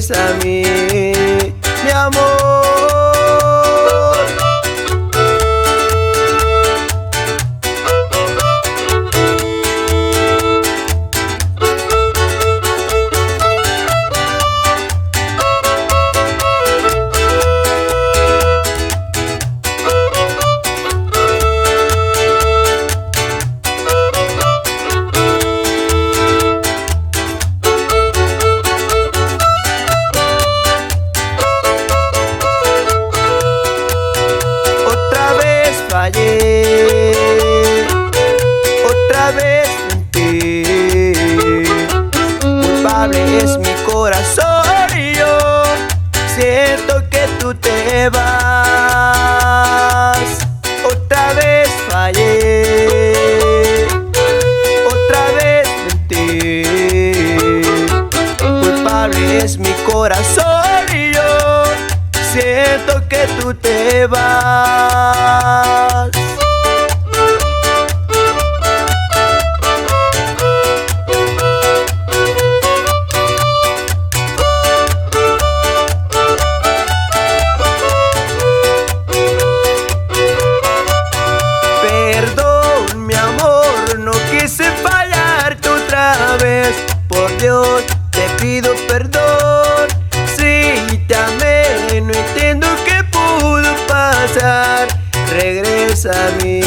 regresa a mí, mi amor. Fallé, otra vez mentí. Culpable es mi corazón y yo siento que tú te vas. Otra vez fallé, otra vez mentí. Culpable es mi corazón y yo siento que tú te vas. Perdón, mi amor, no quise fallarte otra vez. Por Dios, te pido perdón. Si te amé, no entiendo qué pudo pasar. Regresa a mí,